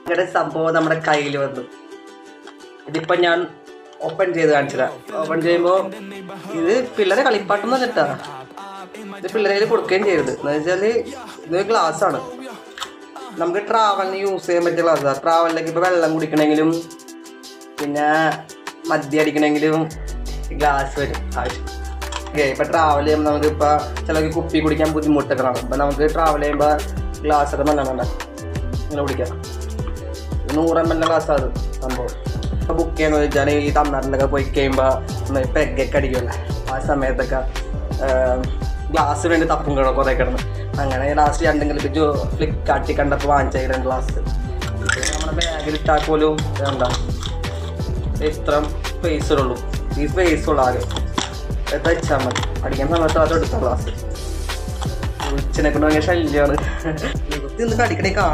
ഇങ്ങനെ സംഭവം നമ്മുടെ കയ്യിൽ വന്നു. ഇതിപ്പോൾ ഞാൻ ഓപ്പൺ ചെയ്ത് കാണിച്ചില്ല. ഓപ്പൺ ചെയ്യുമ്പോൾ ഇത് പിള്ളേരെ കളിപ്പാട്ടം എന്ന് പറഞ്ഞിട്ടാ. ഇത് പിള്ളേരെ കൊടുക്കുകയും ചെയ്യരുത്. എന്ന് വെച്ചാൽ ഇത് ഗ്ലാസ്സാണ്. നമുക്ക് ട്രാവലിന് യൂസ് ചെയ്യാൻ പറ്റിയ ഗ്ലാസ്സാണ്. ട്രാവലിലേക്ക് ഇപ്പോൾ വെള്ളം കുടിക്കണമെങ്കിലും പിന്നെ മദ്യം അടിക്കണമെങ്കിലും ഗ്ലാസ് വരും ആവശ്യം. ഓക്കെ, ഇപ്പോൾ ട്രാവൽ ചെയ്യുമ്പോൾ നമുക്കിപ്പോൾ ചിലർക്ക് കുപ്പി കുടിക്കാൻ ബുദ്ധിമുട്ടൊക്കെ കാണും. അപ്പോൾ നമുക്ക് ട്രാവൽ ചെയ്യുമ്പോൾ ഗ്ലാസ്സൊക്കെ നല്ലതാണ് ഇങ്ങനെ കുടിക്കാം. 100 ml ഗ്ലാസ്സാണ് അത് സംഭവം. ഇപ്പോൾ ബുക്ക് ചെയ്യാന്ന് വെച്ചാൽ ഈ തമിഴ്നാട്ടിലൊക്കെ പോയി കഴിയുമ്പോൾ പെഗ്ഗൊക്കെ അടിക്കുമല്ലോ, ആ സമയത്തൊക്കെ ഗ്ലാസ് വേണ്ടി തപ്പും കിടക്കും കുറേ കിടന്ന്. അങ്ങനെ ലാസ്റ്റ് രണ്ടെങ്കിലും ഫ്ലിപ്കാർട്ടിൽ കണ്ടപ്പോൾ വാങ്ങിച്ച 2 ഗ്ലാസ് നമ്മുടെ ബാഗിൽ ഇട്ടാൽ പോലും എന്താ ഇത്ര സ്പേസുള്ളൂ. ഈ സ്പേസുള്ളൂ ആകെ. എത്ര വെച്ചാൽ മതി. അടിക്കാൻ സമയത്ത് അത് എടുത്ത ഗ്ലാസ് ഉച്ചനെ കൊണ്ട് ഭയങ്കര ശല്യമാണ്. ഇന്ന് കടിക്കണേ കാണാം.